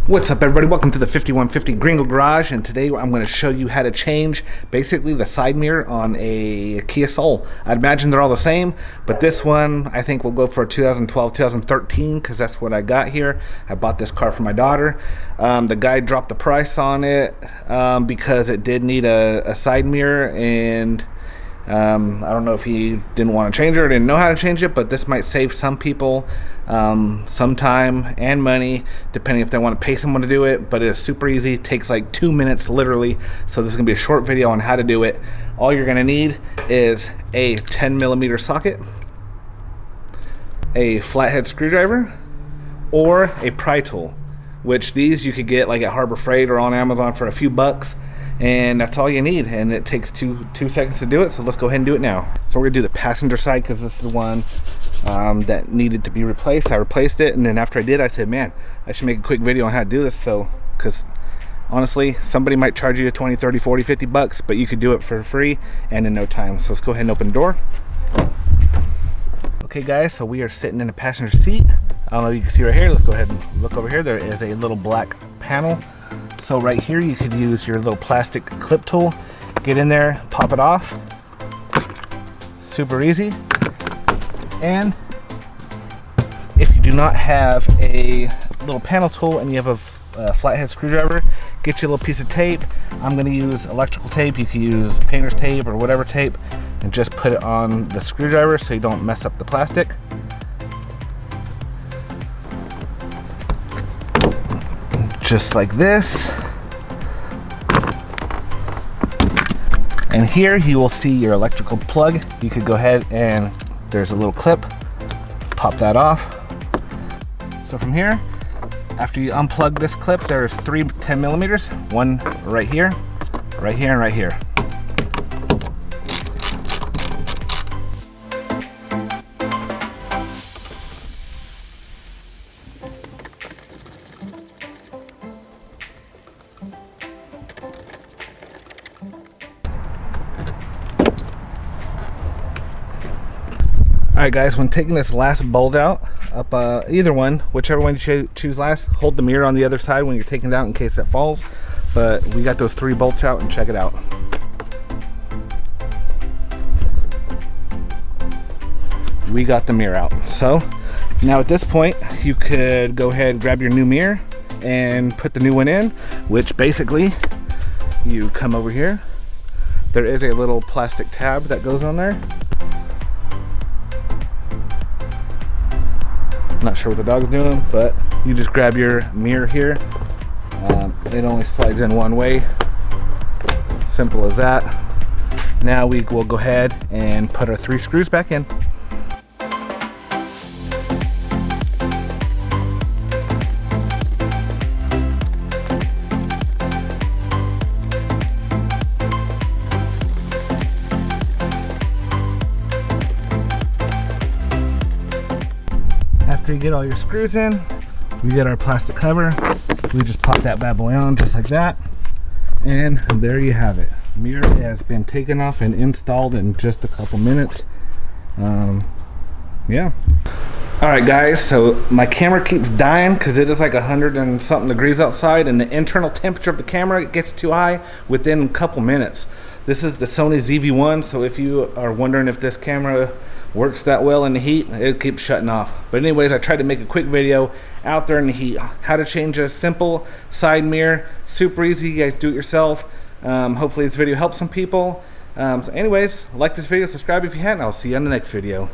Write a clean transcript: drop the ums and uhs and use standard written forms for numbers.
What's up, everybody? Welcome to the 5150 Gringo Garage, and today I'm going to show you how to change basically the side mirror on a Kia Soul. I'd imagine they're all the same, but this one I think will go for a 2012, 2013 because that's what I got here. I bought this car for my daughter. The guy dropped the price on it because it did need a side mirror, and I don't know if he didn't want to change it or didn't know how to change it, but this might save some people some time and money depending if they want to pay someone to do it. But it's super easy. It takes like 2 minutes literally, so this is gonna be a short video on how to do it. All you're gonna need is a 10mm socket, a flathead screwdriver, or a pry tool, which these you could get like at Harbor Freight or on Amazon for a few bucks. And that's all you need, and it takes two seconds to do it. So let's go ahead and do it now. So we're gonna do the passenger side because this is the one that needed to be replaced. I replaced it, and then after I did, I said, man, I should make a quick video on how to do this. So because honestly, somebody might charge you 20, 30, 40, 50 bucks, but you could do it for free and in no time. So let's go ahead and open the door. Okay guys, so we are sitting in the passenger seat. I don't know if you can see right here. Let's go ahead and look over here. There is a little black panel. So right here you could use your little plastic clip tool, get in there, pop it off. Super easy. And if you do not have a little panel tool and you have a flathead screwdriver, get you a little piece of tape. I'm going to use electrical tape. You can use painter's tape or whatever tape, and just put it on the screwdriver so you don't mess up the plastic. Just like this. And here you will see your electrical plug. You could go ahead and there's a little clip, pop that off. So from here, after you unplug this clip, there's 3 10mm, one right here, right here, and right here. Alright guys, when taking this last bolt out, either one, whichever one you choose last, hold the mirror on the other side when you're taking it out in case it falls. But we got those 3 bolts out, and check it out. We got the mirror out. So now at this point, you could go ahead and grab your new mirror and put the new one in, which basically you come over here. There is a little plastic tab that goes on there. Not sure what the dog's doing, but you just grab your mirror here. It only slides in one way. Simple as that. Now we will go ahead and put our 3 screws back in. After you get all your screws in, we get our plastic cover. We just pop that bad boy on just like that, and there you have it. Mirror has been taken off and installed in just a couple minutes. Yeah. Alright guys, so my camera keeps dying because it is like 100 and something degrees outside, and the internal temperature of the camera gets too high within a couple minutes. This is the Sony ZV-1, so if you are wondering if this camera works that well in the heat, it keeps shutting off. But anyways, I tried to make a quick video out there in the heat, how to change a simple side mirror. Super easy, you guys do it yourself. Hopefully this video helps some people. So anyways, like this video, subscribe if you haven't. I'll see you on the next video.